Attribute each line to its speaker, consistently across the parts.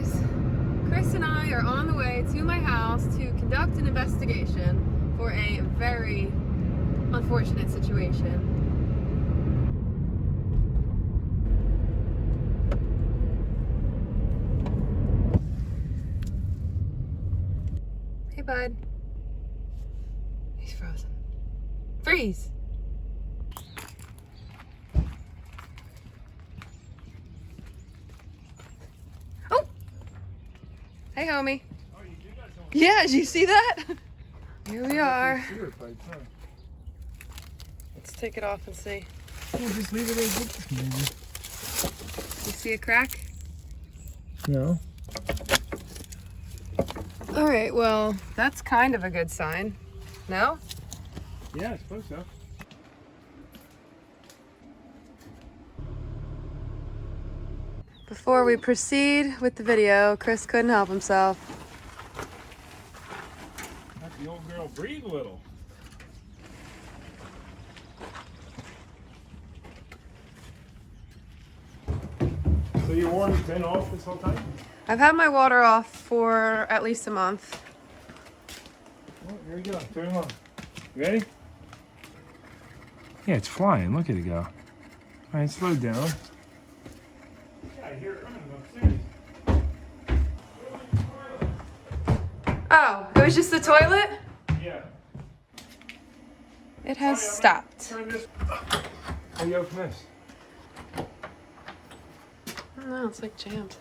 Speaker 1: guys, Chris and I are on the way to my house to conduct an investigation for a very unfortunate situation. Hey bud. He's frozen. Freeze! Hey, homie.
Speaker 2: Oh, you do got some.
Speaker 1: Yeah, did you see that? Here we are.
Speaker 2: Sewer pipes, huh?
Speaker 1: Let's take it off and see.
Speaker 2: We'll just leave it as it is.
Speaker 1: You see a crack?
Speaker 2: No.
Speaker 1: All right, well, that's kind of a good sign. No?
Speaker 2: Yeah, I suppose so.
Speaker 1: Before we proceed with the video, Chris couldn't help himself.
Speaker 2: Let the old girl breathe a little. So your water's been off this whole time?
Speaker 1: I've had my water off for at least a month.
Speaker 2: Oh, here we go. Turn it on. You ready? Yeah, it's flying. Look at it go. All right, slow down. Yeah, I hear it running upstairs.
Speaker 1: Oh, it was just the toilet?
Speaker 2: Yeah.
Speaker 1: It has stopped.
Speaker 2: Turn this. How do you open this?
Speaker 1: I don't know, it's like jammed.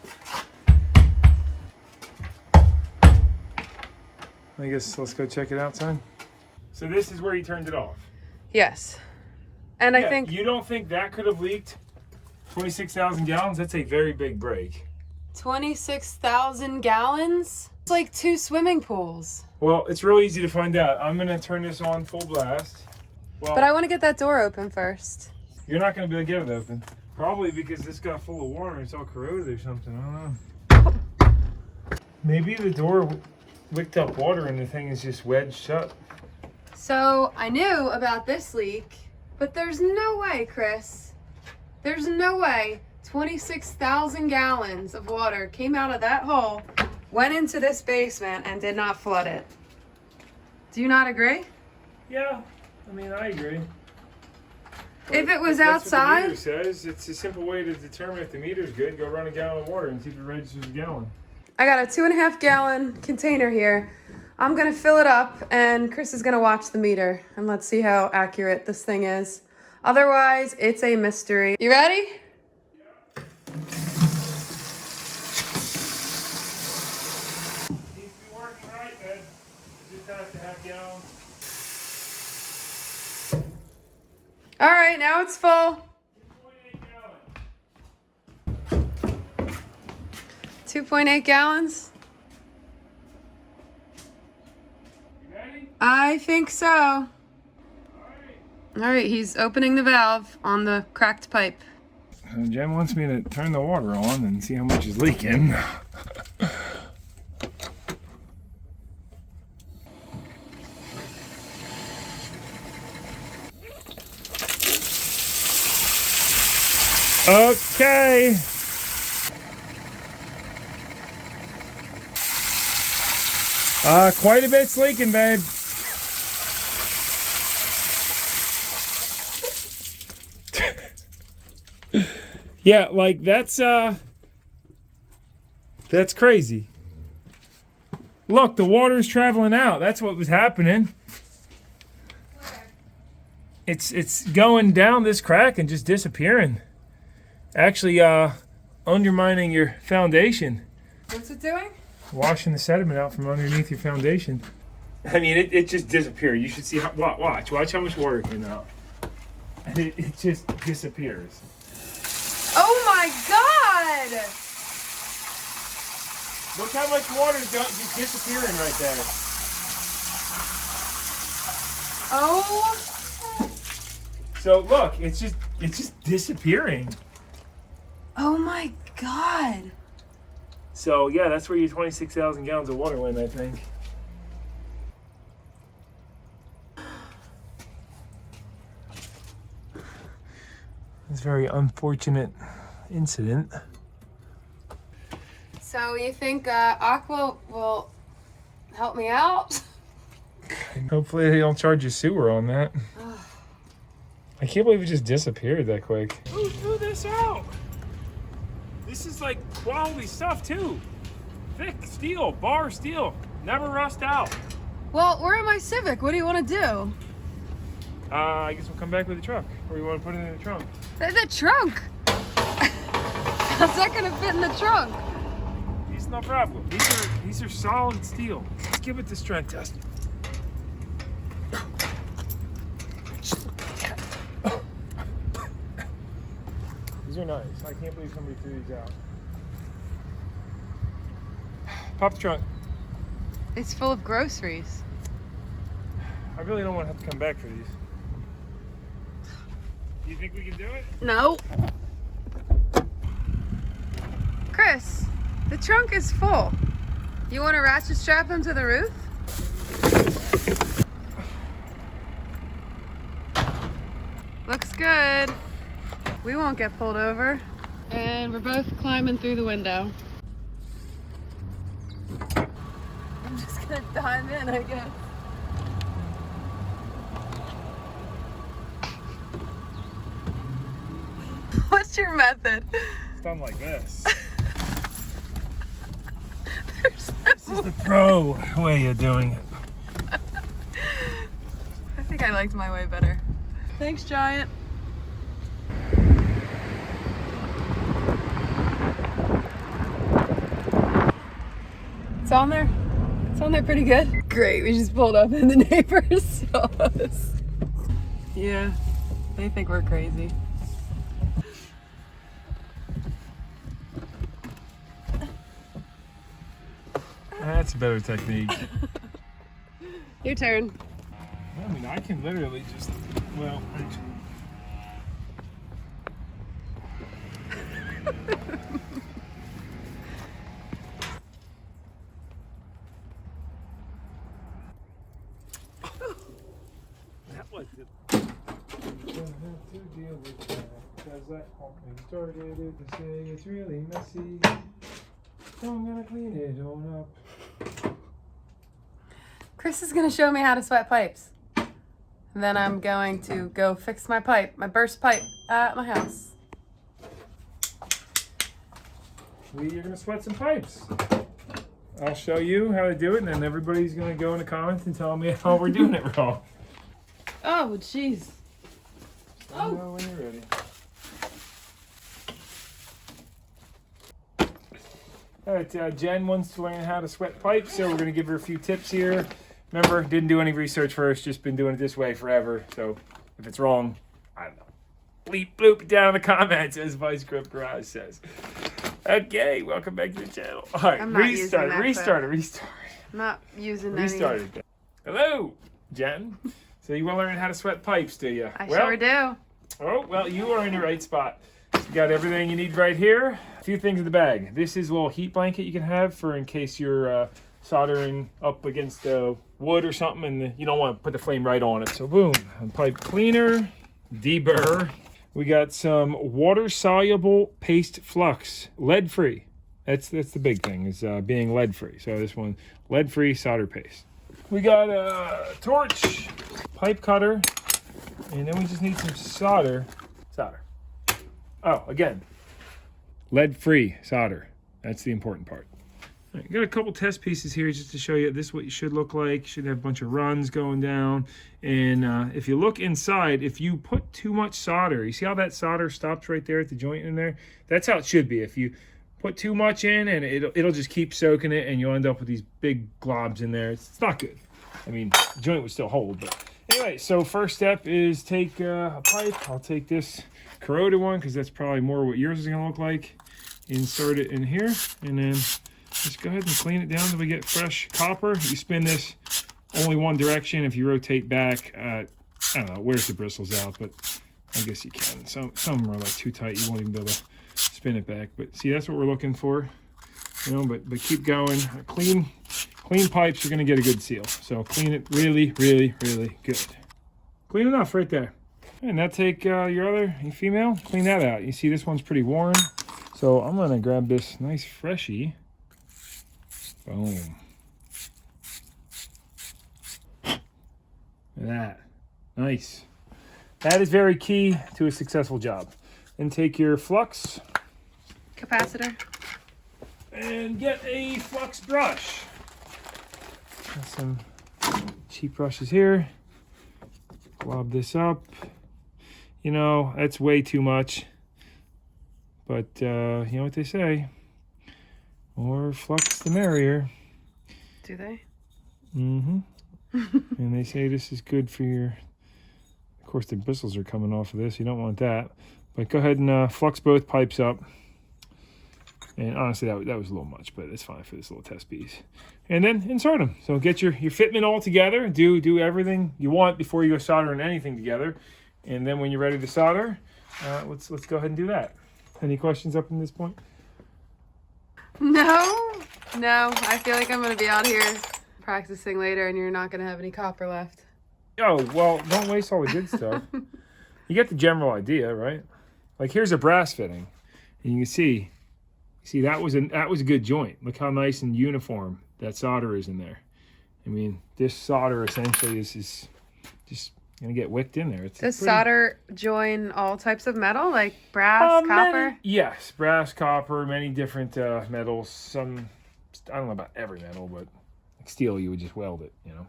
Speaker 2: I guess let's go check it outside. So this is where you turned it off.
Speaker 1: Yes. And I think
Speaker 2: You don't think that could have leaked 26,000 gallons? That's a very big break.
Speaker 1: 26,000 gallons? It's like 2 swimming pools.
Speaker 2: Well, it's real easy to find out. I'm gonna turn this on full blast. Well,
Speaker 1: But I want to get that door open first.
Speaker 2: you're not gonna be able to get it open. Probably because this got full of water and it's all corroded or something. I don't know. Maybe the door licked up water and the thing is just wedged shut.
Speaker 1: So I knew about this leak, but there's no way, Chris. There's no way 26,000 gallons of water came out of that hole, went into this basement, and did not flood it. Do you not agree?
Speaker 2: Yeah, I mean, I agree.
Speaker 1: If it was
Speaker 2: That's what
Speaker 1: outside,
Speaker 2: the meter says. It's a simple way to determine if the meter's good. Go run a gallon of water and see if it registers a gallon.
Speaker 1: I got a 2.5 gallon container here. I'm gonna fill it up and Chris is gonna watch the meter and let's see how accurate this thing is. Otherwise, it's a mystery. You ready?
Speaker 2: Seems to be working right, man. Just have to have gallons.
Speaker 1: All right, now it's full. 2.8 gallons.
Speaker 2: You ready?
Speaker 1: I think so.
Speaker 2: Alright.
Speaker 1: All right, he's opening the valve on the cracked pipe.
Speaker 2: Jen wants me to turn the water on and see how much is leaking. Okay. Quite a bit's leaking, babe. Yeah, like that's crazy. Look, the water's traveling out. That's what was happening. It's going down this crack and just disappearing. Actually, undermining your foundation.
Speaker 1: What's it doing?
Speaker 2: Washing the sediment out from underneath your foundation. I mean, it just disappeared. You should see how, watch how much water came out. And it just disappears.
Speaker 1: Oh my God!
Speaker 2: Look how much water is just disappearing right there.
Speaker 1: Oh.
Speaker 2: So look, it's just disappearing.
Speaker 1: Oh my God.
Speaker 2: So yeah, that's where your 26,000 gallons of water went, I think. It's a very unfortunate incident.
Speaker 1: So you think Aqua will help me out?
Speaker 2: Hopefully they don't charge you sewer on that. I can't believe it just disappeared that quick. Who threw this out? This is like quality stuff too. Thick steel, bar steel, never rust out.
Speaker 1: Well, we're at my Civic. What do you want to do?
Speaker 2: I guess we'll come back with the truck. Or you want to put it in the trunk?
Speaker 1: The trunk? How's that gonna fit in the trunk?
Speaker 2: It's no problem. These are solid steel. Let's give it the strength test. These are nice. I can't believe somebody threw these out. Pop the trunk.
Speaker 1: It's full of groceries.
Speaker 2: I really don't want to have to come back for these. Do you think we can do it?
Speaker 1: No. Chris, the trunk is full. You want to ratchet strap them to the roof? Looks good. We won't get pulled over. And we're both climbing through the window. I'm just gonna dive in, I guess. What's your method?
Speaker 2: It's done like this.
Speaker 1: This
Speaker 2: This is the pro way of doing it.
Speaker 1: I think I liked my way better. Thanks, Giant. It's on there? It's on there pretty good? Great, we just pulled up and the neighbors saw us. Yeah, they think we're crazy.
Speaker 2: That's a better technique.
Speaker 1: Your turn.
Speaker 2: I mean, I can literally just, well, that was it. Don't have to deal with that, 'cause that we started it to say it's really messy. So I'm gonna clean it all up.
Speaker 1: Chris is gonna show me how to sweat pipes. And then I'm going to go fix my pipe, my burst pipe at my house.
Speaker 2: We are gonna sweat some pipes. I'll show you how to do it, and then everybody's gonna go in the comments and tell me how we're doing it wrong.
Speaker 1: Oh, jeez.
Speaker 2: Let me know when you're ready. All right, Jen wants to learn how to sweat pipes, so we're going to give her a few tips here. Remember, didn't do any research first, just been doing it this way forever. So if it's wrong, I don't know. Bleep bloop down in the comments, as Vice Grip Garage says. Okay, welcome back to the channel. All right,
Speaker 1: I'm not
Speaker 2: restart.
Speaker 1: I'm not using
Speaker 2: Restart it. Hello, Jen. So you want to learn how to sweat pipes, do you?
Speaker 1: I sure do.
Speaker 2: Oh, well, you are in the right spot. You got everything you need right here. A few things in the bag. This is a little heat blanket you can have for in case you're soldering up against the wood or something and you don't want to put the flame right on it. So boom, a pipe cleaner, deburr. We got some water-soluble paste flux, lead-free. That's the big thing, is being lead-free. So this one, lead-free solder paste. We got a torch, pipe cutter, and then we just need some solder. Oh, again, lead-free solder. That's the important part. All right, got a couple test pieces here just to show you this is what you should look like. Should have a bunch of runs going down. And if you look inside, if you put too much solder, you see how that solder stops right there at the joint in there? That's how it should be. If you put too much in, and it'll just keep soaking it, and you'll end up with these big globs in there. It's not good. I mean, the joint would still hold, but anyway, so first step is take a pipe. I'll take this corroded one because that's probably more what yours is going to look like. Insert it in here, and then just go ahead and clean it down until we get fresh copper. You spin this only one direction. If you rotate back, I don't know, it wears the bristles out, but I guess you can. Some are like too tight. You won't even be able to spin it back. But see, that's what we're looking for. You know, but keep going. Clean pipes, you're going to get a good seal. So clean it really, really, really good. Clean enough right there. And now take your female, clean that out. You see this one's pretty worn. So I'm going to grab this nice freshie Boom. Look at that. Nice. That is very key to a successful job. And take your flux
Speaker 1: Capacitor.
Speaker 2: and get a flux brush. Got some cheap brushes here. Glob this up. You know, that's way too much. But you know what they say. More flux the merrier.
Speaker 1: Do they?
Speaker 2: Mm-hmm. And they say this is good for your... Of course, the bristles are coming off of this. You don't want that. But go ahead and flux both pipes up. And honestly, that was a little much, but it's fine for this little test piece. And then insert them. So get your fitment all together. Do everything you want before you go soldering anything together. And then when you're ready to solder, let's go ahead and do that. Any questions up to this point?
Speaker 1: No. I feel like I'm going to be out here practicing later and you're not going to have any copper left.
Speaker 2: Oh, well, don't waste all the good stuff. You get the general idea, right? Like here's a brass fitting. And you can see that was a good joint. Look how nice and uniform that solder is in there. I mean, this solder essentially is just gonna get wicked in there.
Speaker 1: Does solder join all types of metal, like brass, copper?
Speaker 2: Yes, brass, copper, many different metals. Some, I don't know about every metal, but like steel, you would just weld it, you know.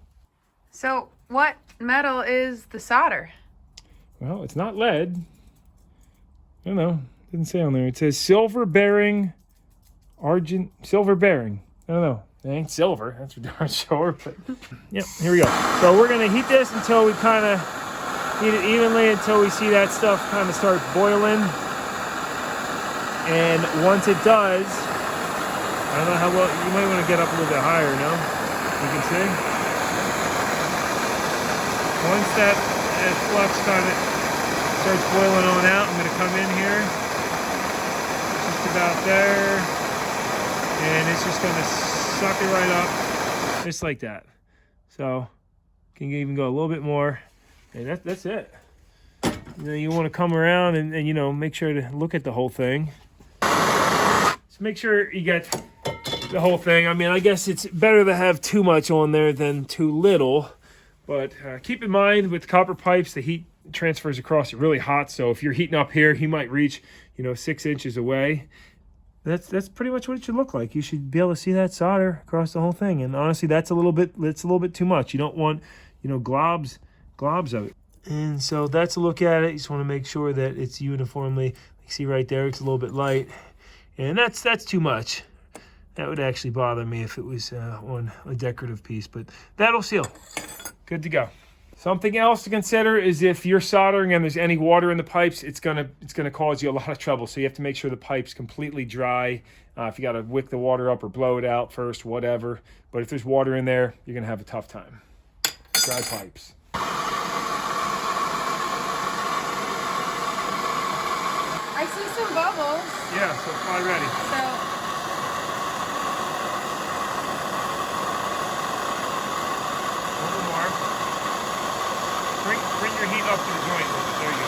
Speaker 1: So what metal is the solder?
Speaker 2: Well, it's not lead. I don't know. It doesn't say on there. It says silver bearing, silver bearing. I don't know. It ain't silver, that's for darn sure. But yeah, here we go. So we're gonna heat this until we kind of heat it evenly until we see that stuff kind of start boiling. And once it does, I don't know how well, you might want to get up a little bit higher, no? You can see. Once that flux kind of starts boiling on out, I'm gonna come in here, just about there, and it's just gonna suck it right up, just like that. So, can even go a little bit more, and that's it. You know, you want to come around and you know, make sure to look at the whole thing. Just make sure you get the whole thing. I mean, I guess it's better to have too much on there than too little, but keep in mind with copper pipes, the heat transfers across it really hot. So if you're heating up here, you might reach, you know, 6 inches away. That's pretty much what it should look like. You should be able to see that solder across the whole thing. And honestly, that's a little bit too much. You don't want, you know, globs of it. And so that's a look at it. You just want to make sure that it's uniformly, you see right there, it's a little bit light. And that's too much. That would actually bother me if it was on a decorative piece, but that'll seal. Good to go. Something else to consider is if you're soldering and there's any water in the pipes, it's gonna cause you a lot of trouble. So you have to make sure the pipe's completely dry. If you got to wick the water up or blow it out first, whatever. But if there's water in there, you're gonna have a tough time. Dry pipes.
Speaker 1: I see some bubbles.
Speaker 2: Yeah, so it's probably ready.
Speaker 1: So
Speaker 2: Bring your heat up to the joint. There you go.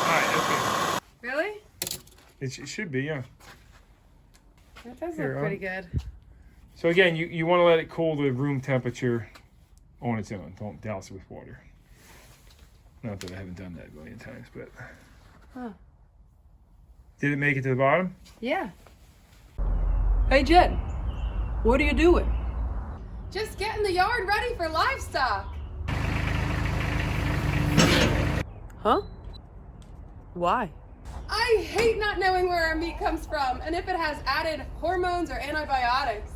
Speaker 2: All right, okay.
Speaker 1: really?
Speaker 2: It should be, yeah.
Speaker 1: That does
Speaker 2: Here,
Speaker 1: look pretty good.
Speaker 2: So again, you want to let it cool to room temperature on its own. Don't douse it with water. Not that I haven't done that a million times, but...
Speaker 1: Huh.
Speaker 2: Did it make it to the bottom?
Speaker 1: Yeah.
Speaker 3: Hey Jen, what are you doing?
Speaker 1: Just getting the yard ready for livestock.
Speaker 3: Huh? Why?
Speaker 1: I hate not knowing where our meat comes from and if it has added hormones or antibiotics.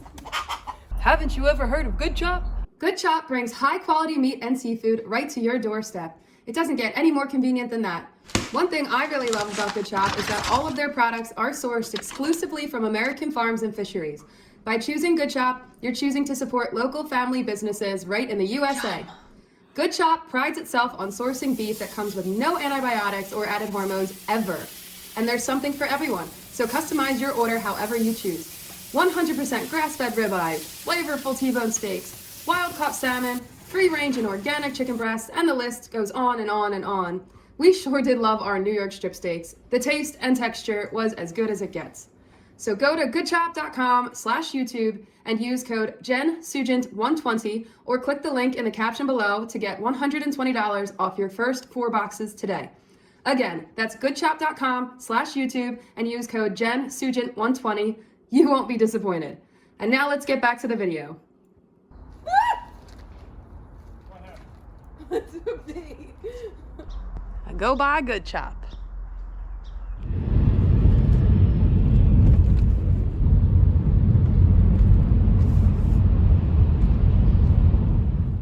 Speaker 3: Haven't you ever heard of Good Chop?
Speaker 1: Good Chop brings high quality meat and seafood right to your doorstep. It doesn't get any more convenient than that. One thing I really love about Good Chop is that all of their products are sourced exclusively from American farms and fisheries. By choosing Good Chop, you're choosing to support local family businesses right in the USA. Good Chop prides itself on sourcing beef that comes with no antibiotics or added hormones ever. And there's something for everyone, so customize your order however you choose. 100% grass-fed ribeye, flavorful T-bone steaks, wild-caught salmon, free-range and organic chicken breasts, and the list goes on and on and on. We sure did love our New York strip steaks. The taste and texture was as good as it gets. So go to goodchop.com/YouTube and use code JenSugint120 or click the link in the caption below to get $120 off your first 4 boxes today. Again, that's goodchop.com/YouTube and use code JenSugint120. You won't be disappointed. And now let's get back to the video. What's up, Dave? I go by Good Chop.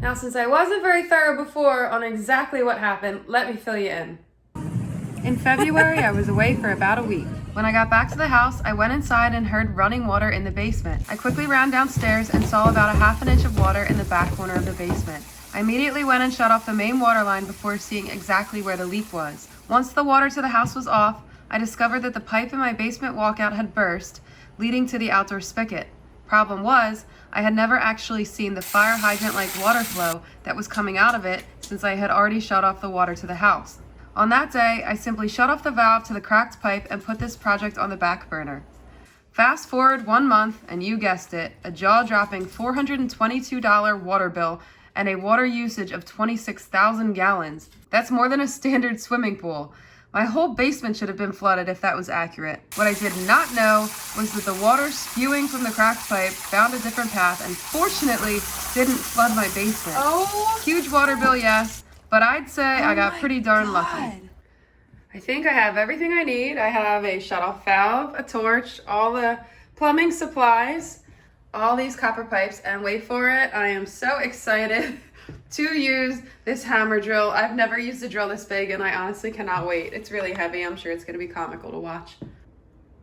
Speaker 1: Now, since I wasn't very thorough before on exactly what happened, let me fill you in. In February, I was away for about a week. When I got back to the house, I went inside and heard running water in the basement. I quickly ran downstairs and saw about a ½ an inch of water in the back corner of the basement. I immediately went and shut off the main water line before seeing exactly where the leak was. Once the water to the house was off, I discovered that the pipe in my basement walkout had burst, leading to the outdoor spigot. Problem was, I had never actually seen the fire hydrant-like water flow that was coming out of it since I had already shut off the water to the house. On that day, I simply shut off the valve to the cracked pipe and put this project on the back burner. Fast forward 1 month, and you guessed it, a jaw-dropping $422 water bill and a water usage of 26,000 gallons. That's more than a standard swimming pool. My whole basement should have been flooded if that was accurate. What I did not know was that the water spewing from the cracked pipe found a different path and fortunately didn't flood my basement.
Speaker 3: Oh!
Speaker 1: Huge water bill, yes, but I'd say I got pretty darn lucky. I think I have everything I need. I have a shutoff valve, a torch, all the plumbing supplies, all these copper pipes, and wait for it, I am so excited to use this hammer drill. I've never used a drill this big and I honestly cannot wait. It's really heavy. I'm sure it's going to be comical to watch.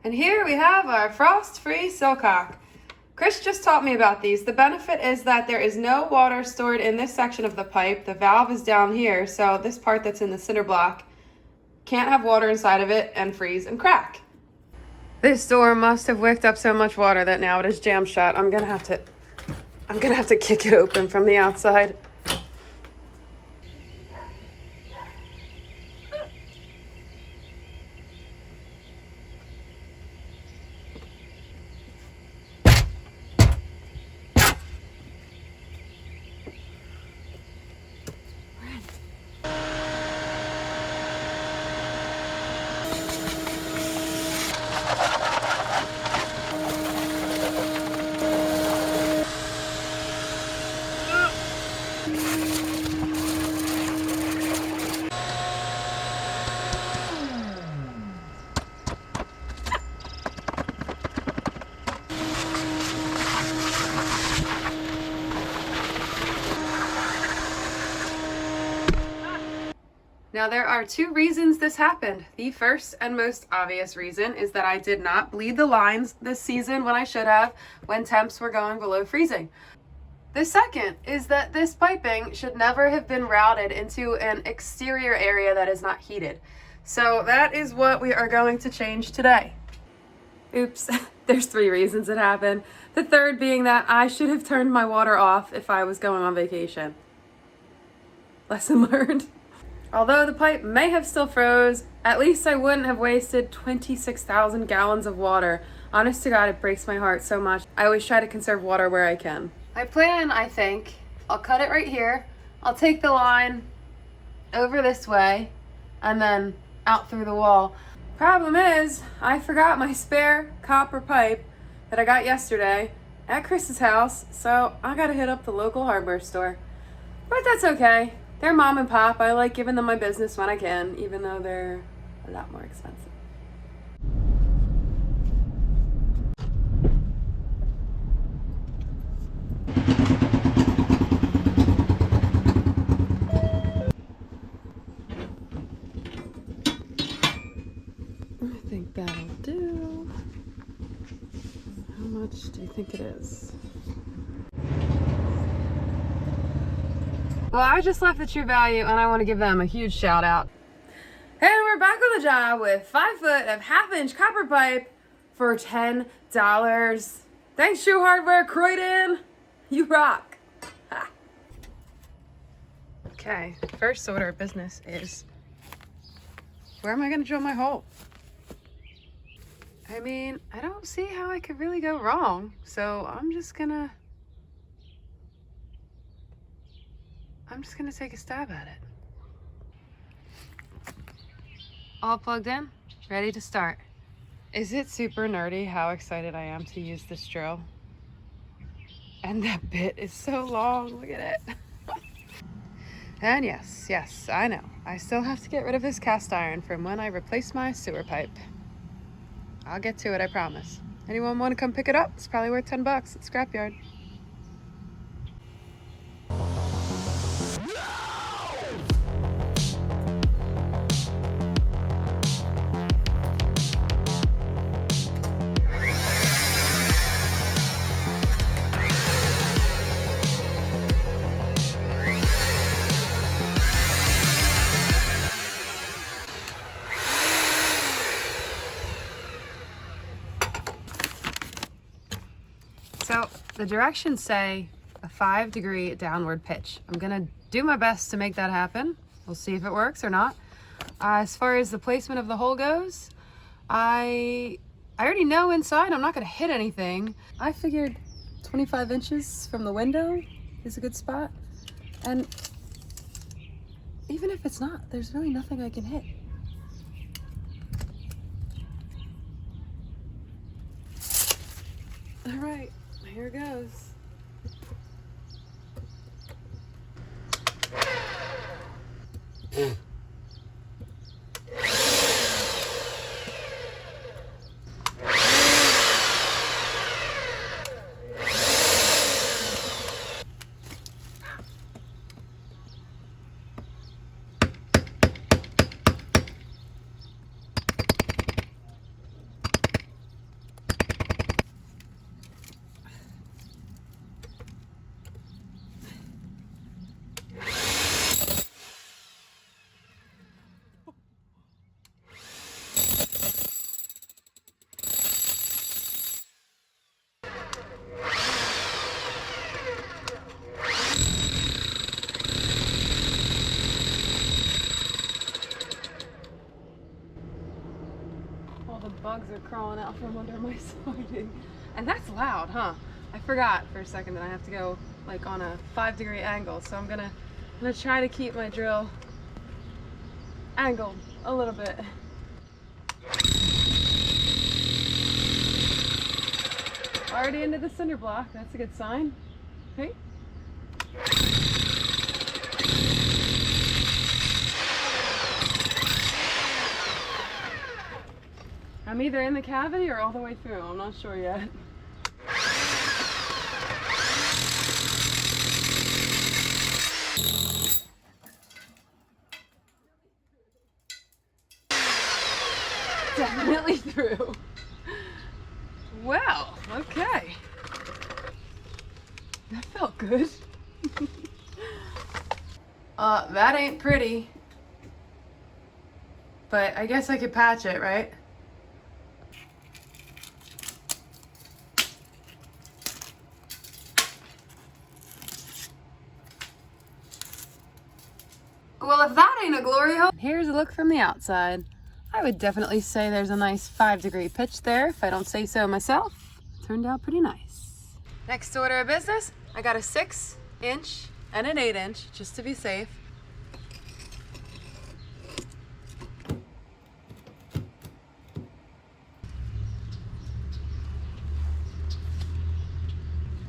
Speaker 1: And here we have our frost-free silcock. Chris just taught me about these. The benefit is that there is no water stored in this section of the pipe. The valve is down here, so this part that's in the cinder block can't have water inside of it and freeze and crack. This door must have wicked up so much water that now it is jammed shut. I'm gonna have to kick it open from the outside. Now there are 2 reasons this happened. The first and most obvious reason is that I did not bleed the lines this season when I should have, when temps were going below freezing. The second is that this piping should never have been routed into an exterior area that is not heated. So that is what we are going to change today. Oops, there's 3 reasons it happened. The third being that I should have turned my water off if I was going on vacation. Lesson learned. Although the pipe may have still froze, at least I wouldn't have wasted 26,000 gallons of water. Honest to God, it breaks my heart so much. I always try to conserve water where I can. My plan, I think, I'll cut it right here. I'll take the line over this way and then out through the wall. Problem is, I forgot my spare copper pipe that I got yesterday at Chris's house, so I gotta hit up the local hardware store. But that's okay. They're mom and pop. I like giving them my business when I can, even though they're a lot more expensive. I think that'll do. How much do you think it is? Well, I just left the True Value and I want to give them a huge shout out. And we're back on the job with 5 foot of ½ inch copper pipe for $10. Thanks, True Hardware, Croydon. You rock. Ha. Okay, first order of business is, where am I going to drill my hole? I mean, I don't see how I could really go wrong. So I'm just gonna take a stab at it. All plugged in, ready to start. Is it super nerdy how excited I am to use this drill? And that bit is so long, look at it. And yes, I know. I still have to get rid of this cast iron from when I replaced my sewer pipe. I'll get to it, I promise. Anyone want to come pick it up? It's probably worth $10 at Scrapyard. So the directions say a 5-degree downward pitch. I'm gonna do my best to make that happen. We'll see if it works or not. As far as the placement of the hole goes, I already know inside I'm not gonna hit anything. I figured 25 inches from the window is a good spot. And even if it's not, there's really nothing I can hit. All right. Here goes. Bugs are crawling out from under my siding. And that's loud, huh? I forgot for a second that I have to go like on a 5-degree angle. So I'm gonna try to keep my drill angled a little bit. Already into the cinder block, that's a good sign. Hey. I'm either in the cavity or all the way through. I'm not sure yet. Definitely through. Well, okay. That felt good. That ain't pretty. But I guess I could patch it, right? Well, if that ain't a glory hole. Here's a look from the outside. I would definitely say there's a nice 5-degree pitch there, if I don't say so myself. Turned out pretty nice. Next order of business, I got a 6-inch and an 8-inch, just to be safe.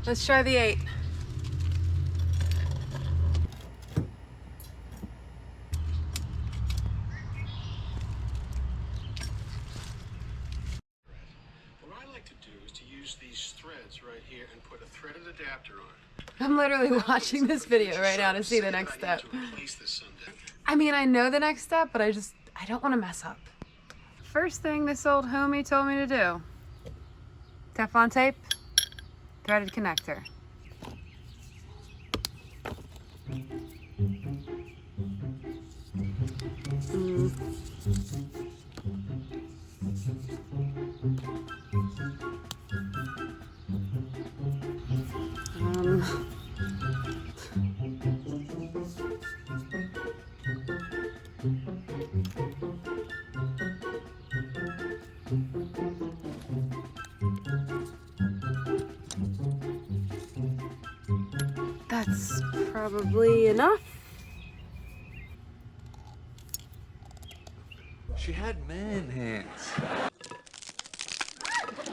Speaker 1: Let's try the 8. I'm literally watching this video right now to see the next step. I mean, I know the next step, but I don't want to mess up. First thing this old homie told me to do. Teflon tape, threaded connector. That's probably enough.
Speaker 4: She had man hands.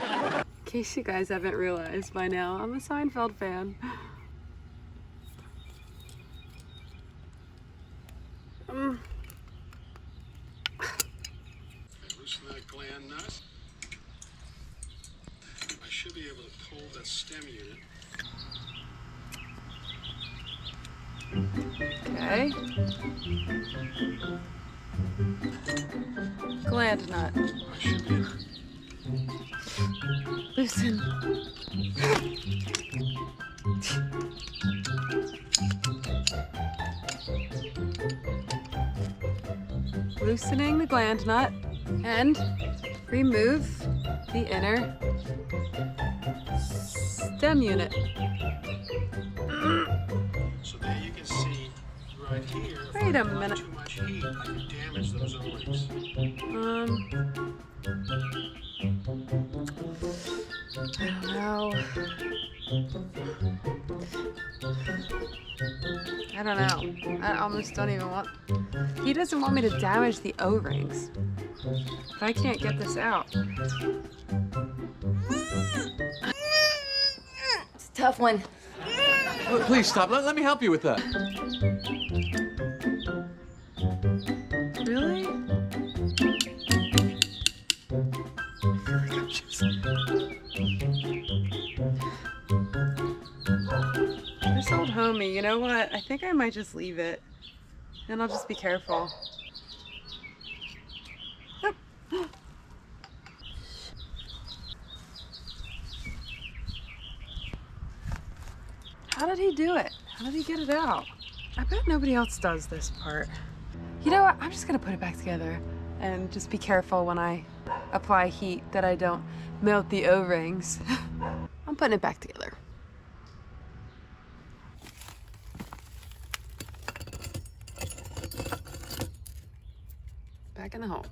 Speaker 1: In case you guys haven't realized by now, I'm a Seinfeld fan.
Speaker 5: Loosen that gland nut. I should be able to pull that stem unit.
Speaker 1: Okay. Gland nut.
Speaker 5: I should be able to.
Speaker 1: Loosen. Loosening the gland nut and remove the inner stem unit.
Speaker 5: So there you can see right here.
Speaker 1: Wait a
Speaker 5: if
Speaker 1: minute.
Speaker 5: Too much heat, I can damage those O-rings.
Speaker 1: I don't know. I don't know. I almost don't even want. He doesn't want me to damage the O-rings. But I can't get this out.
Speaker 6: It's a tough one.
Speaker 4: Please stop. Let me help you with that.
Speaker 1: Really? This old homie, you know what? I think I might just leave it. And I'll just be careful. Yep. How did he do it? How did he get it out? I bet nobody else does this part. You know what? I'm just gonna put it back together and just be careful when I apply heat that I don't melt the O-rings. I'm putting it back together. Back in the hole.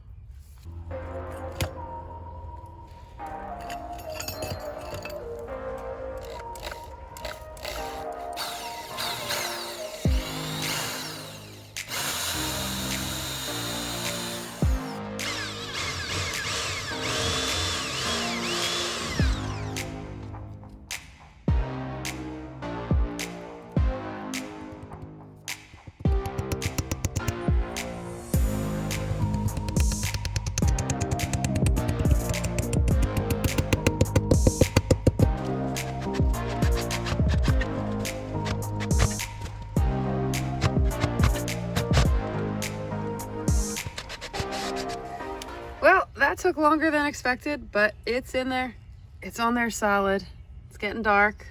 Speaker 1: Well, that took longer than expected, but it's in there. It's on there solid. It's getting dark.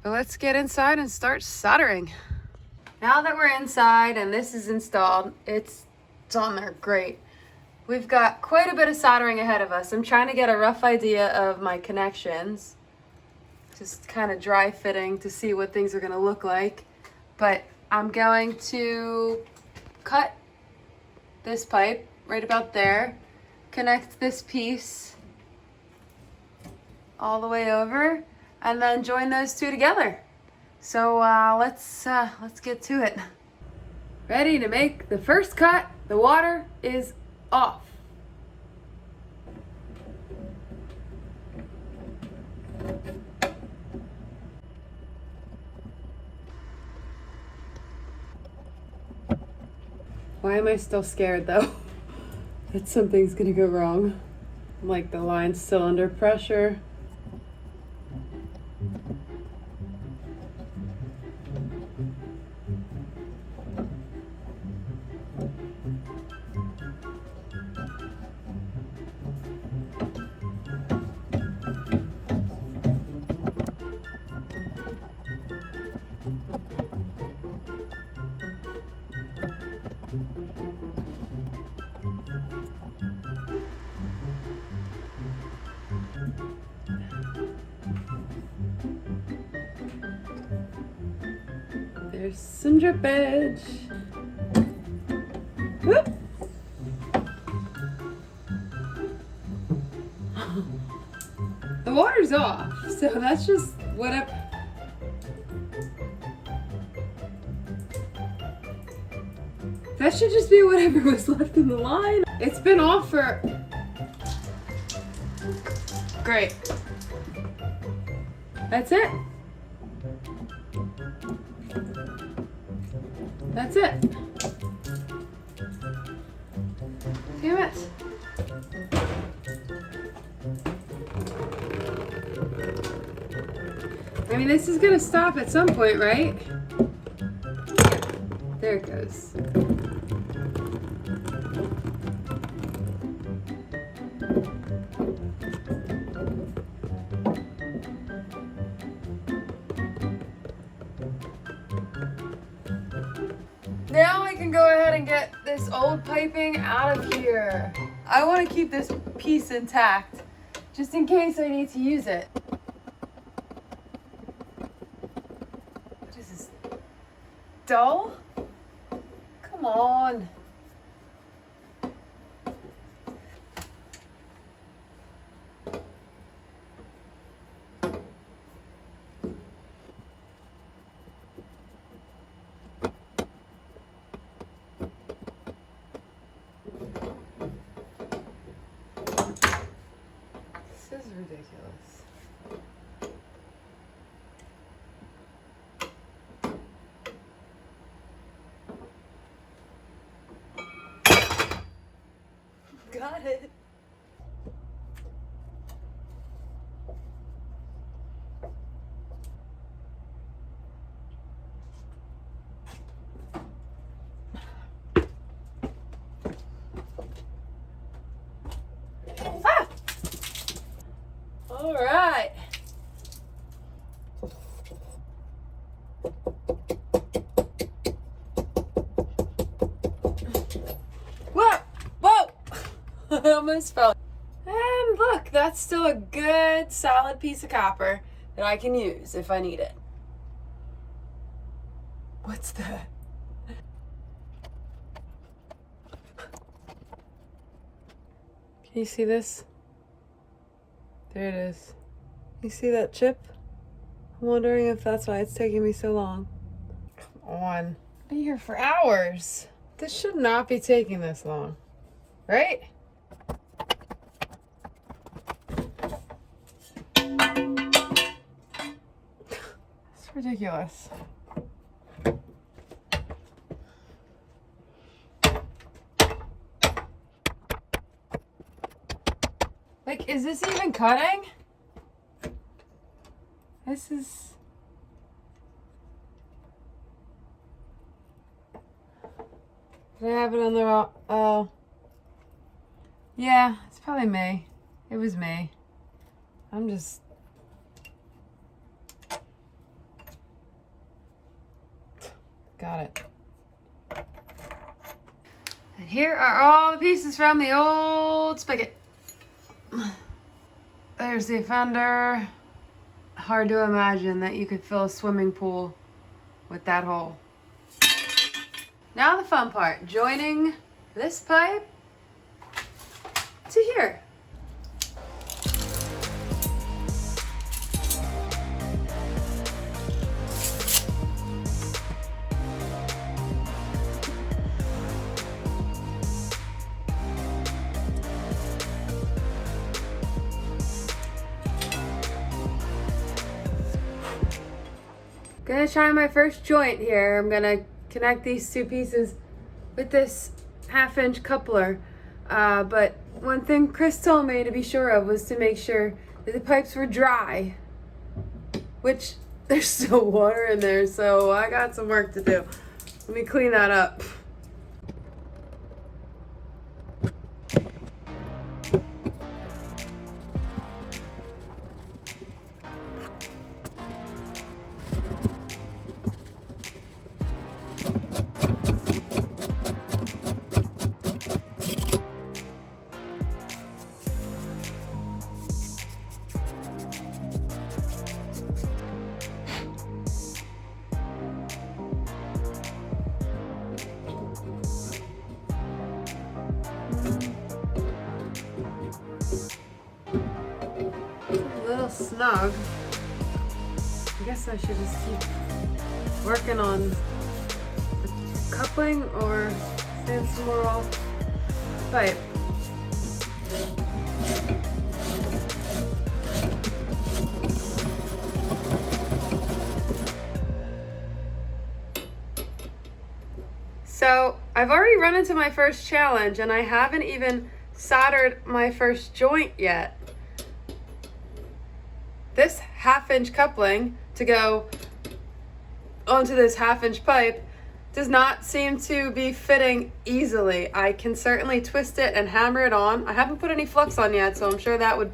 Speaker 1: But let's get inside and start soldering. Now that we're inside and this is installed, it's on there great. We've got quite a bit of soldering ahead of us. I'm trying to get a rough idea of my connections. Just kind of dry fitting to see what things are gonna look like. But I'm going to cut this pipe right about there, connect this piece all the way over, and then join those two together. So let's get to it. Ready to make the first cut. The water is off. Why am I still scared though? That something's gonna go wrong. Like the line's still under pressure. There's some drip edge. Whoop. The water's off, so that's just whatever. That should just be whatever was left in the line. It's been off for... Great. That's it. That's it. Damn it. I mean, this is gonna stop at some point, right? Yeah, there it goes. Now I can go ahead and get this old piping out of here. I want to keep this piece intact, just in case I need to use it. What is this? Dull? Come on. This is ridiculous. Got it. Ah! All right. Whoa! Whoa! I almost fell. And look, that's still a good, solid piece of copper that I can use if I need it. What's that? Can you see this? There it is. You see that chip? I'm wondering if that's why it's taking me so long. Come on. I've been here for hours. This should not be taking this long. Right? It's ridiculous. Like, is this even cutting? This is... Did I have it on the wrong... Oh. Yeah, it's probably me. It was me. I'm just... Got it. And here are all the pieces from the old spigot. There's the fender. Hard to imagine that you could fill a swimming pool with that hole. Now the fun part, joining this pipe to here. Gonna try my first joint here. I'm gonna connect these two pieces with this 1/2-inch coupler. But one thing Chris told me to be sure of was to make sure that the pipes were dry, which there's still water in there, so I got some work to do. Let me clean that up. A little snug. I guess I should just keep working on the coupling or And some more off pipe. So I've already run into my first challenge and I haven't even soldered my first joint yet. This 1/2-inch coupling to go onto this 1/2-inch pipe does not seem to be fitting easily. I can certainly twist it and hammer it on. I haven't put any flux on yet, so I'm sure that would,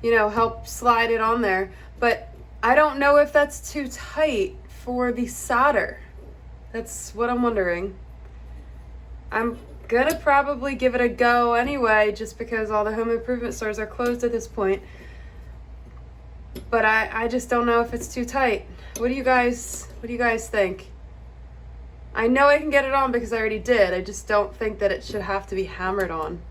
Speaker 1: help slide it on there. But I don't know if that's too tight for the solder. That's what I'm wondering. I'm gonna probably give it a go anyway, just because all the home improvement stores are closed at this point. But I just don't know if it's too tight. What do you guys think? I know I can get it on because I already did. I just don't think that it should have to be hammered on.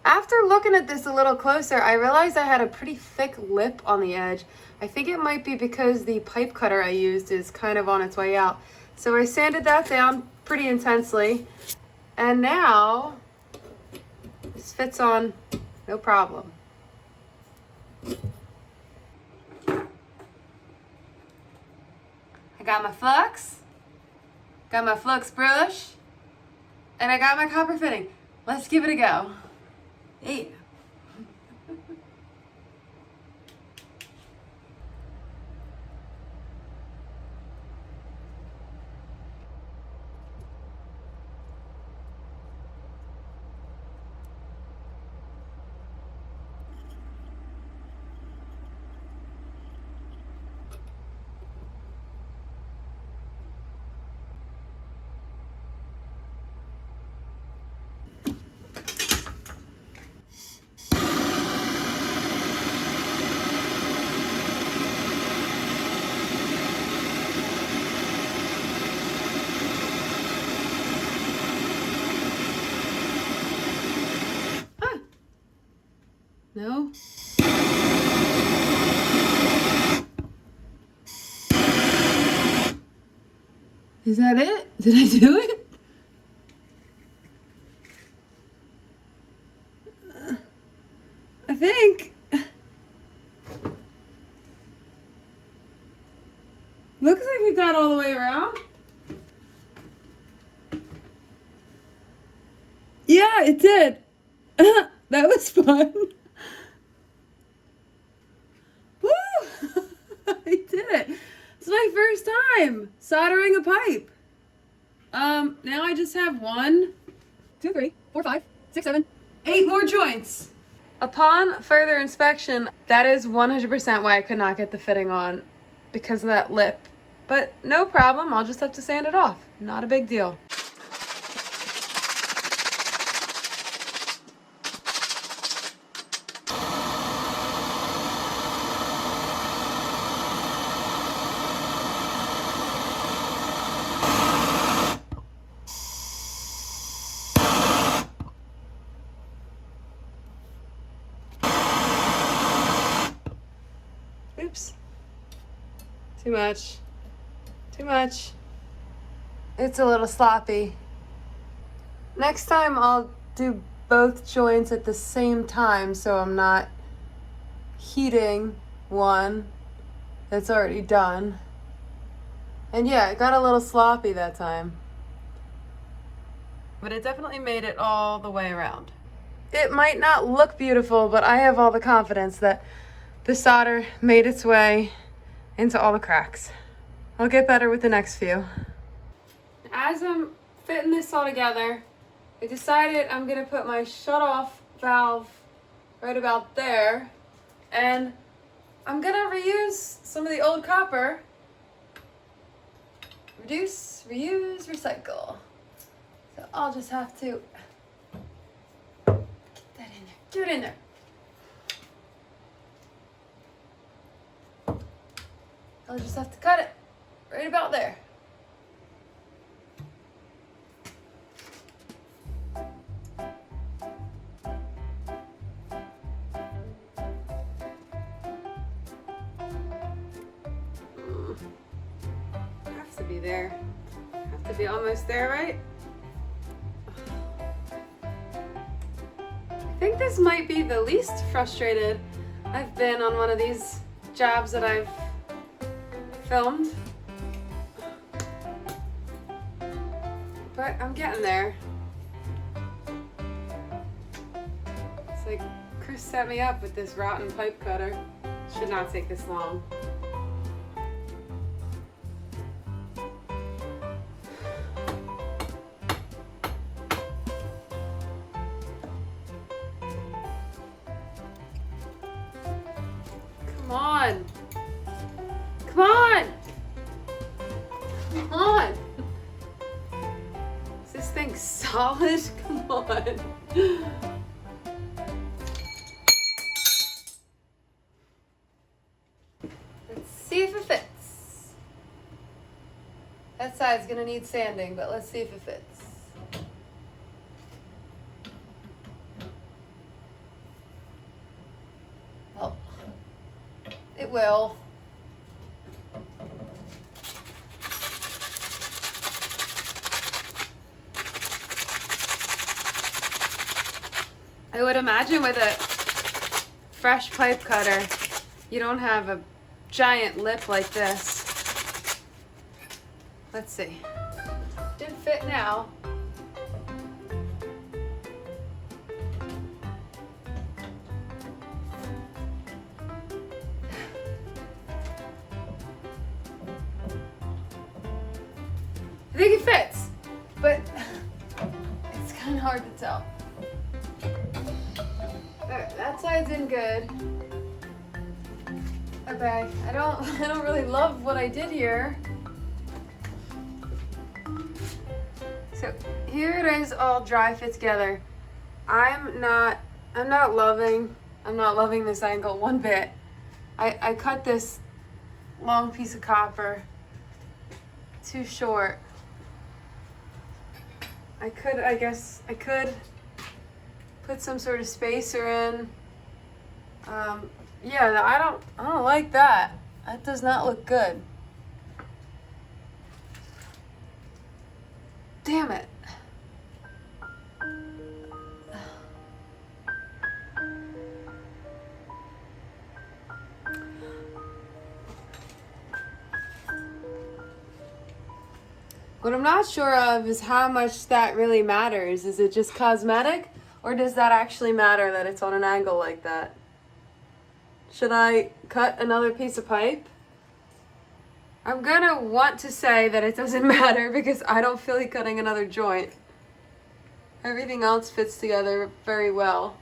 Speaker 1: After looking at this a little closer, I realized I had a pretty thick lip on the edge. I think it might be because the pipe cutter I used is kind of on its way out. So I sanded that down pretty intensely. And now this fits on no problem. I got my flux, got my flux brush, and I got my copper fitting. Let's give it a go. Hey. No? Is that it? Did I do it? I think. Looks like we got all the way around. Yeah, it did. That was fun. Woo! I did it. It's my first time soldering a pipe. Now I just have 1, 2, 3, 4, 5, 6, 7, 8 more joints. Upon further inspection, that is 100% why I could not get the fitting on, because of that lip. But no problem, I'll just have to sand it off. Not a big deal. Oops. Too much. Too much. It's a little sloppy. Next time I'll do both joints at the same time so I'm not heating one that's already done. And yeah, it got a little sloppy that time. But it definitely made it all the way around. It might not look beautiful, but I have all the confidence that the solder made its way into all the cracks. I'll get better with the next few. As I'm fitting this all together, I decided I'm gonna put my shut-off valve right about there, and I'm gonna reuse some of the old copper. Reduce, reuse, recycle. So I'll just have to get that in there. Do it in there. I'll just have to cut it right about there. there. Have to be almost there, right? I think this might be the least frustrated I've been on one of these jobs that I've filmed. But I'm getting there. It's like Chris set me up with this rotten pipe cutter. Should not take this long. Come on. Come on. Come on. Is this thing solid? Come on. Let's see if it fits. That side's gonna need sanding, but let's see if it fits. Well, it will. I would imagine with a fresh pipe cutter, you don't have a giant lip like this. Let's see. Did fit now. I think it fits, but it's kind of hard to tell. Alright, that side's in good. Okay, I don't really love what I did here. So here it is, all dry fit together. I'm not loving this angle one bit. I cut this long piece of copper too short. I guess I could put some sort of spacer in. Yeah, I don't like that. That does not look good. Damn it. What I'm not sure of is how much that really matters. Is it just cosmetic, or does that actually matter that it's on an angle like that? Should I cut another piece of pipe? I'm gonna want to say that it doesn't matter because I don't feel like cutting another joint. Everything else fits together very well.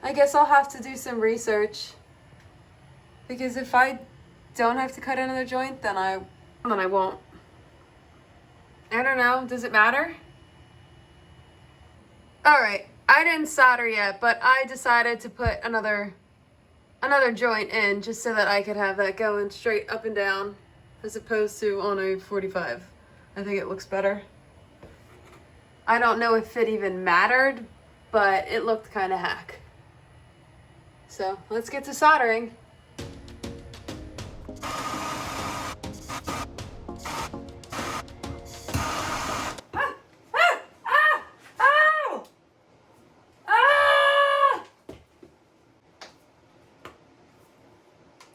Speaker 1: I guess I'll have to do some research, because if I don't have to cut another joint, then I won't. I don't know, does it matter? Alright, I didn't solder yet, but I decided to put another joint in just so that I could have that going straight up and down as opposed to on a 45. I think it looks better. I don't know if it even mattered, but it looked kind of hack. So let's get to soldering.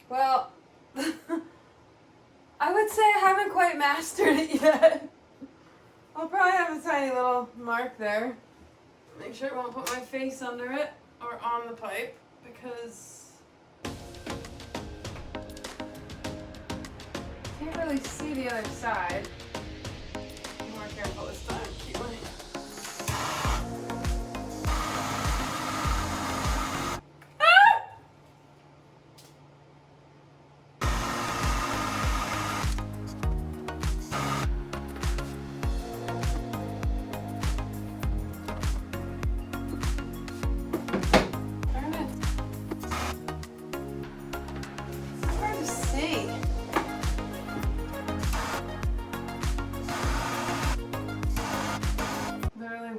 Speaker 1: Well, I would say I haven't quite mastered it yet. I'll probably have a tiny little mark there. Make sure I won't put my face under it or on the pipe, because I can't really see the other side. Be more careful this time. Keep my...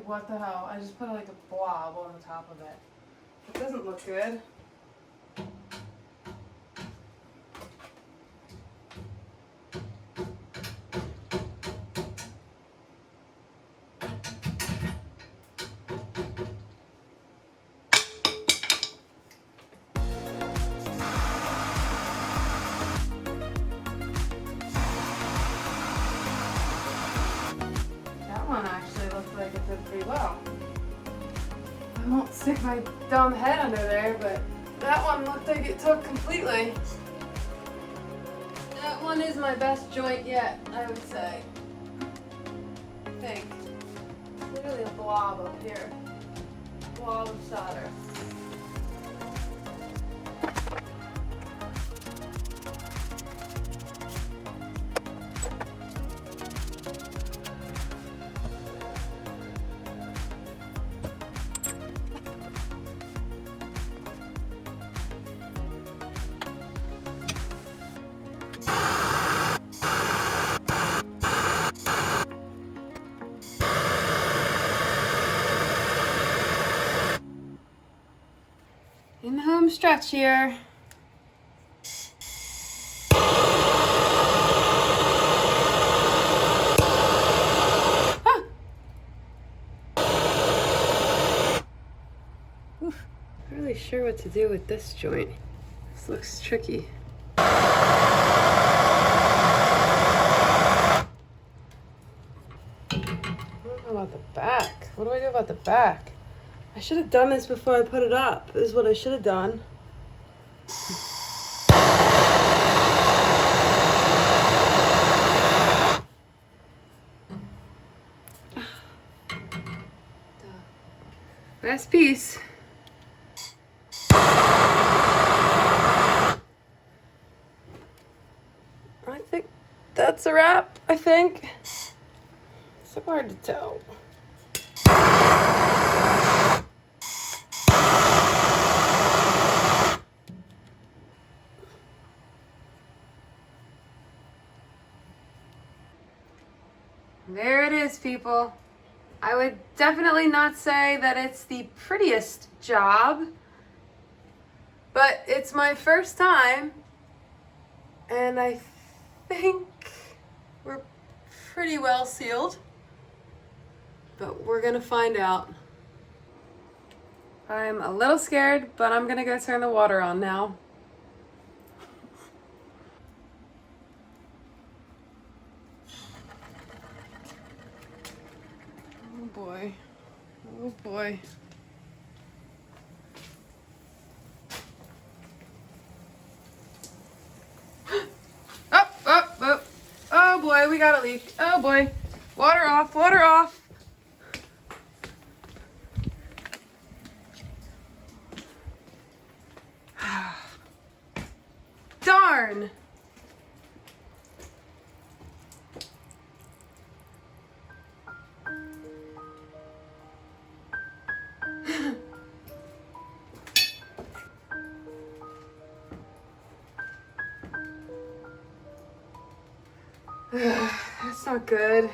Speaker 1: What the hell? I just put like a blob on the top of it. It doesn't look good. work pretty well. I won't stick my dumb head under there, but that one looked like it took completely. That one is my best joint yet, I would say. I think. Literally a blob up here. Blob of solder. In the home stretch here. Ah! Oof. Not really sure what to do with this joint. This looks tricky. I don't know about the back. What do I do about the back? I should have done this before I put it up, is what I should have done. Last piece. I think that's a wrap, I think. So hard to tell. There it is, people. I would definitely not say that it's the prettiest job, but it's my first time, and I think we're pretty well sealed, but we're gonna find out. I'm a little scared, but I'm gonna go turn the water on now. Oh boy. Oh boy. Oh. Oh boy, we got a leak. Oh boy. Water off, water off. Darn. That's not good.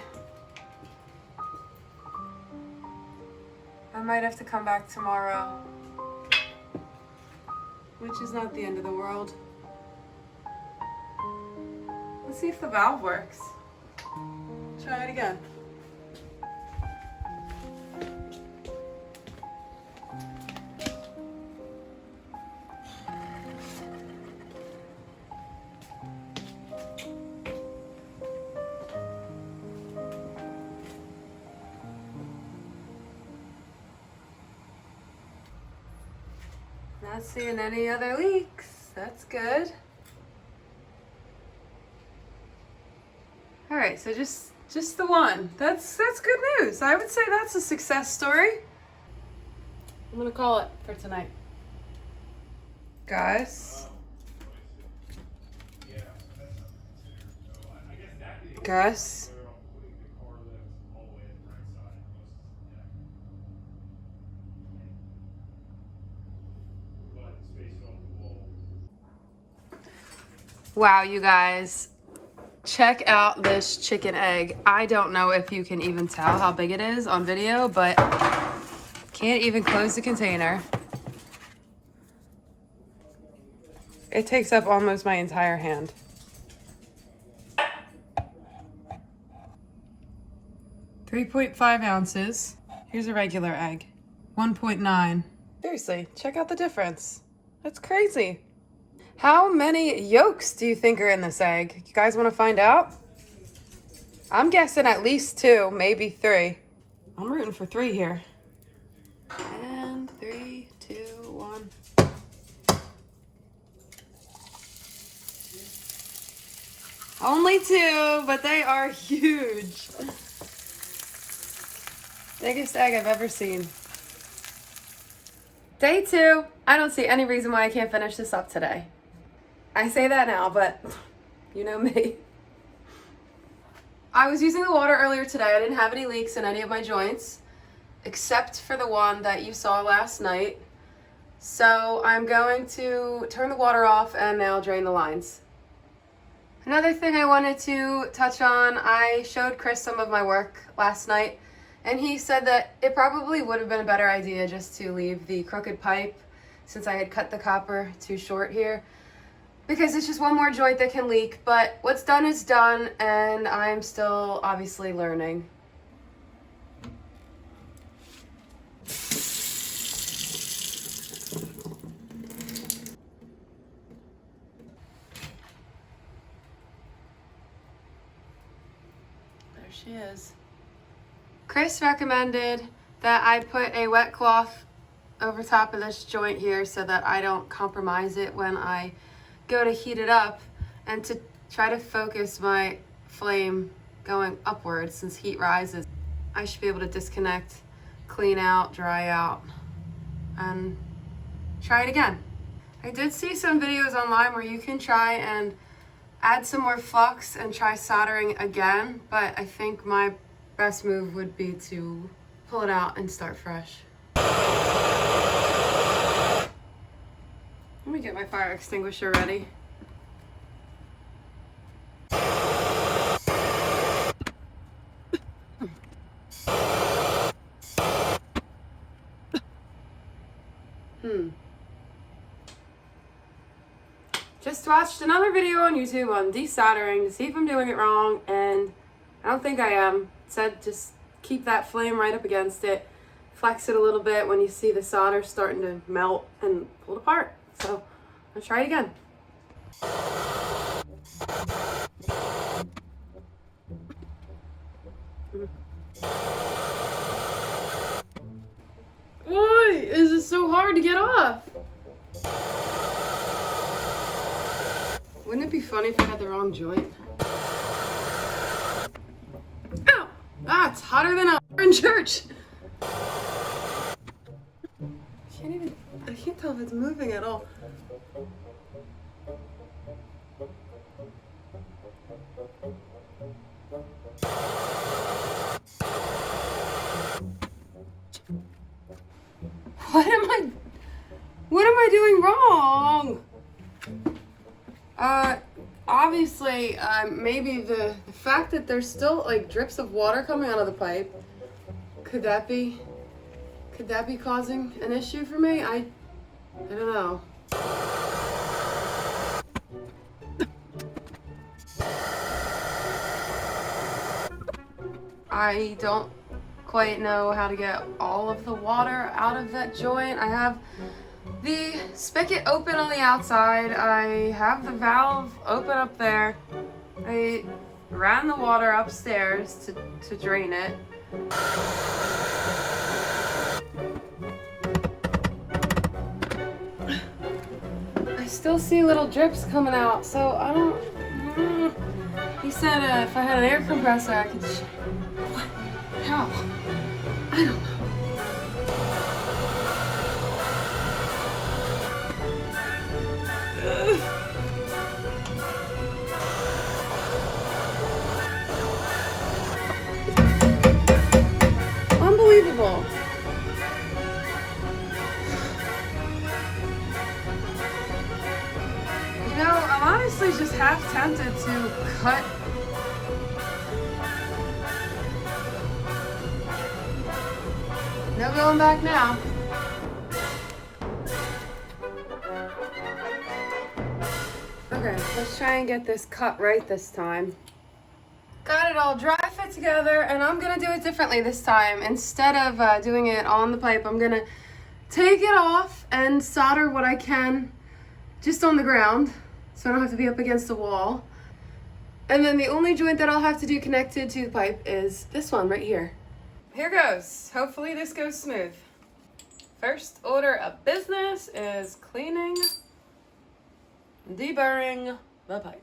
Speaker 1: I might have to come back tomorrow, which is not the end of the world. Let's see if the valve works. Try it again. Not seeing any other leaks. That's good. All right, so just the one. That's good news. I would say that's a success story. I'm gonna call it for tonight. Gus. Gus. Wow, you guys, check out this chicken egg. I don't know if you can even tell how big it is on video, but can't even close the container. It takes up almost my entire hand. .5 ounces. Here's a regular egg. 1.9. Seriously, check out the difference. That's crazy. How many yolks do you think are in this egg? You guys want to find out? I'm guessing at least 2, maybe 3. I'm rooting for 3 here. And 3, 2, 1. Only 2, but they are huge. Biggest egg I've ever seen. Day 2. I don't see any reason why I can't finish this up today. I say that now, but you know me. I was using the water earlier today. I didn't have any leaks in any of my joints, except for the one that you saw last night. So I'm going to turn the water off and now drain the lines. Another thing I wanted to touch on, I showed Chris some of my work last night, and he said that it probably would have been a better idea just to leave the crooked pipe since I had cut the copper too short here, because it's just one more joint that can leak. But what's done is done, and I'm still obviously learning. There she is. Chris recommended that I put a wet cloth over top of this joint here so that I don't compromise it when I go to heat it up, and to try to focus my flame going upwards since heat rises. I should be able to disconnect, clean out, dry out, and try it again. I did see some videos online where you can try and add some more flux and try soldering again, but I think my best move would be to pull it out and start fresh. Let me get my fire extinguisher ready. Just watched another video on YouTube on desoldering to see if I'm doing it wrong, and I don't think I am. It said just keep that flame right up against it, flex it a little bit when you see the solder starting to melt, and pull it apart. So I'll try it again. Why is it so hard to get off? Wouldn't it be funny if I had the wrong joint? Ow! Ah, it's hotter than a in church. I can't tell if it's moving at all. What am I doing wrong? Obviously, maybe the fact that there's still like drips of water coming out of the pipe. Could that be causing an issue for me? I don't know. I don't quite know how to get all of the water out of that joint. I have the spigot open on the outside. I have the valve open up there. I ran the water upstairs to drain it. I still see little drips coming out, so I don't... He said if I had an air compressor, I could... What? How? I don't know. Unbelievable. You know, I'm honestly just half tempted to cut. No going back now. Okay, let's try and get this cut right this time. Got it all dry fit together, and I'm gonna do it differently this time. Instead of doing it on the pipe, I'm gonna take it off and solder what I can just on the ground, so I don't have to be up against the wall. And then the only joint that I'll have to do connected to the pipe is this one right here. here goes. Hopefully this goes smooth. First order of business is cleaning and deburring the pipes.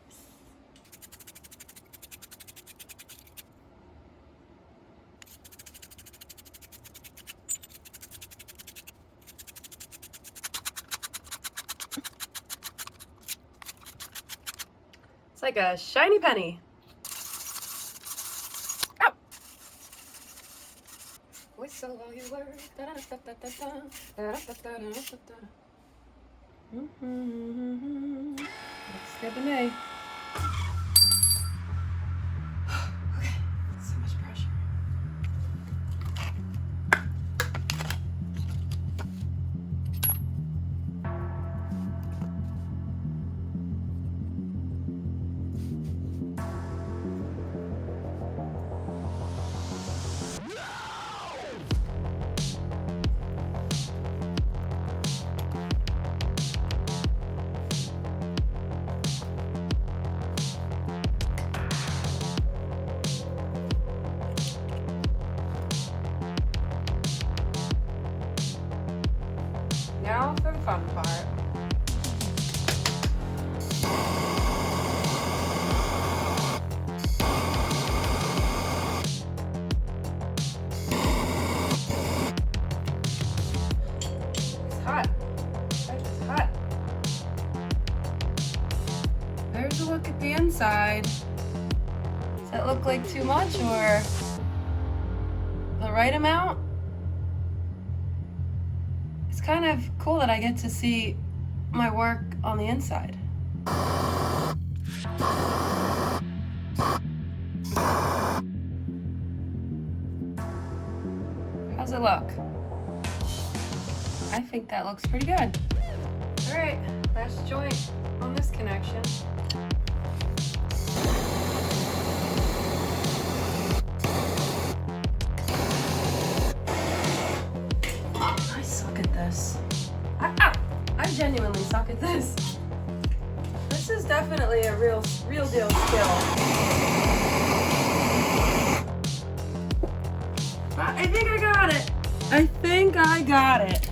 Speaker 1: It's like a shiny penny. Ow! Whistle all your words. Looks good to me. Okay, so much pressure. Now for the fun part. It's hot. It's hot. There's a look at the inside. Does that look like too much or the right amount? It's kind of cool that I get to see my work on the inside. How's it look? I think that looks pretty good. All right, last joint on this connection. I suck at this. I genuinely suck at this. This is definitely a real deal skill. I think I got it. I think I got it.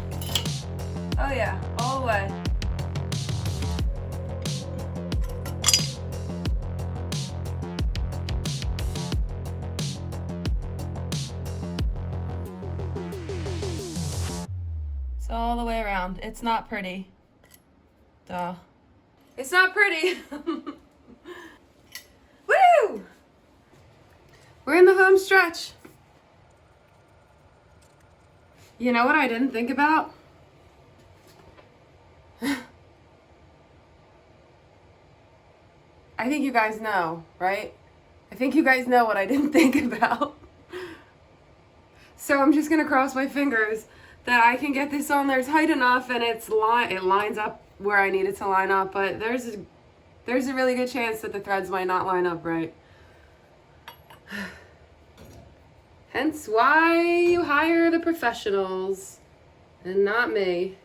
Speaker 1: Oh yeah, all the way. It's all the way around. It's not pretty. Duh. It's not pretty. Woo! We're in the home stretch. You know what I didn't think about? I think you guys know, right? I think you guys know what I didn't think about. So I'm just gonna cross my fingers that I can get this on there tight enough and it lines up where I need it to line up, but there's a really good chance that the threads might not line up right. Hence why you hire the professionals and not me.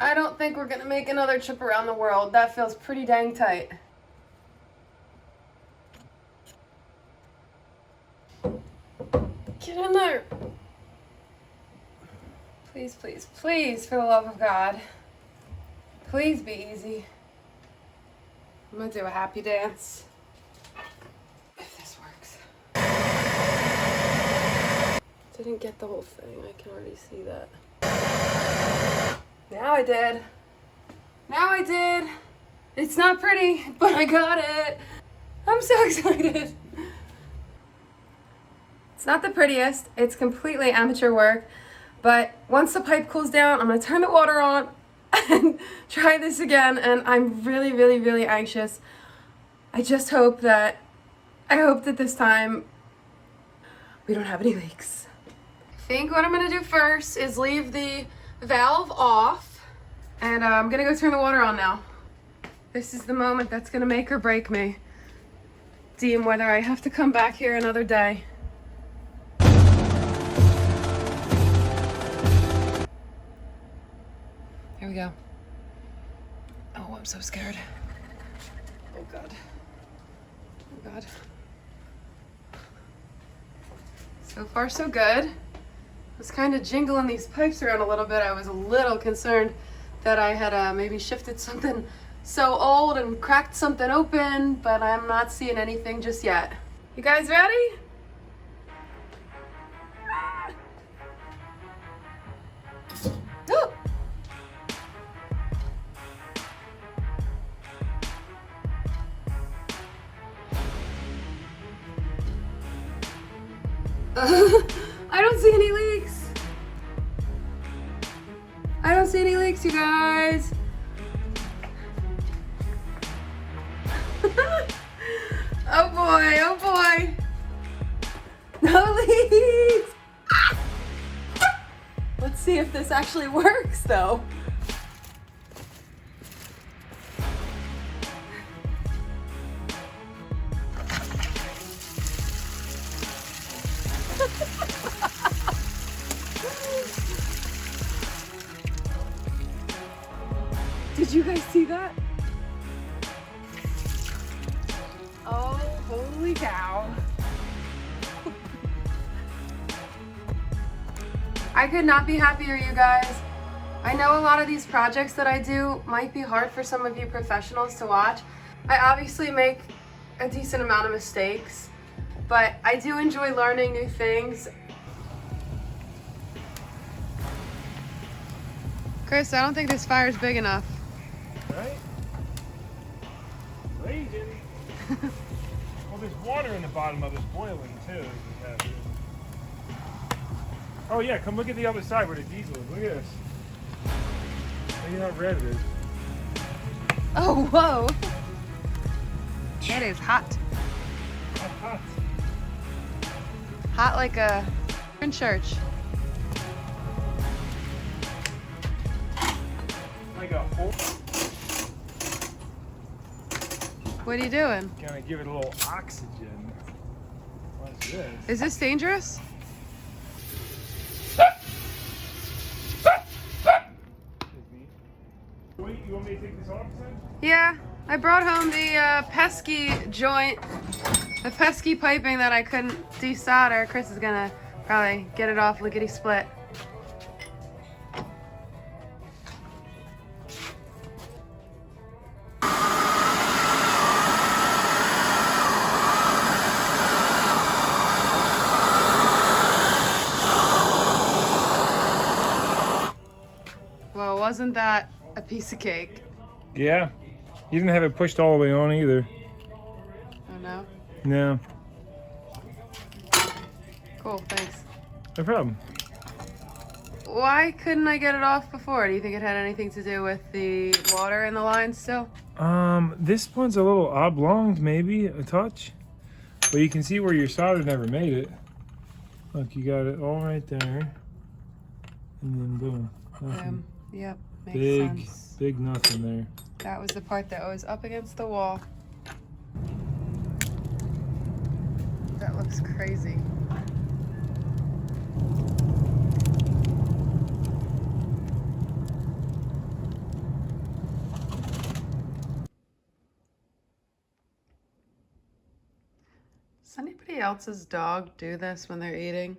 Speaker 1: I don't think we're gonna make another trip around the world. That feels pretty dang tight. Get in there. Please, please, please, for the love of God. Please be easy. I'm gonna do a happy dance. If this works. Didn't get the whole thing. I can already see that. Now I did. Now I did. It's not pretty, but I got it. I'm so excited. It's not the prettiest. It's completely amateur work. But once the pipe cools down, I'm gonna turn the water on and try this again. And I'm really, really, really anxious. I hope that this time we don't have any leaks. I think what I'm gonna do first is leave the valve off. And I'm gonna go turn the water on now. This is the moment that's gonna make or break me. Deem whether I have to come back here another day. Here we go. Oh, I'm so scared. Oh God. Oh God. So far, so good. I was kind of jingling these pipes around a little bit. I was a little concerned that I had maybe shifted something so old and cracked something open, but I'm not seeing anything just yet. You guys ready? Oh. I don't see any leaks. I don't see any leaks, you guys. Oh boy, oh boy. No leaks. Ah! Let's see if this actually works though. Did you guys see that? Oh, holy cow. I could not be happier, you guys. I know a lot of these projects that I do might be hard for some of you professionals to watch. I obviously make a decent amount of mistakes, but I do enjoy learning new things. Chris, I don't think this fire's big enough.
Speaker 2: Right? Blazing. Well, there's water in the bottom of this boiling too. Oh yeah, come look at the other side where the diesel is. Look at this. Look at how red it is.
Speaker 1: Oh, whoa. It is hot.
Speaker 2: Hot, hot.
Speaker 1: Hot like a in church.
Speaker 2: Like a whole.
Speaker 1: What are you doing?
Speaker 2: Gonna give it a little oxygen. What's this?
Speaker 1: Is this dangerous?
Speaker 2: Wait, you want me to take this off then?
Speaker 1: Yeah, I brought home the pesky joint, the pesky piping that I couldn't desolder. Chris is gonna probably get it off lickety split. Well, wasn't that a piece of cake?
Speaker 2: Yeah. You didn't have it pushed all the way on either.
Speaker 1: Oh no?
Speaker 2: No.
Speaker 1: Cool, thanks.
Speaker 2: No problem.
Speaker 1: Why couldn't I get it off before? Do you think it had anything to do with the water in the line still?
Speaker 2: This one's a little oblong, maybe a touch. But you can see where your solder never made it. Look, you got it all right there. And then boom. Nothing.
Speaker 1: Yep, makes sense.
Speaker 2: Big nothing there.
Speaker 1: That was the part that was up against the wall. That looks crazy. Does anybody else's dog do this when they're eating?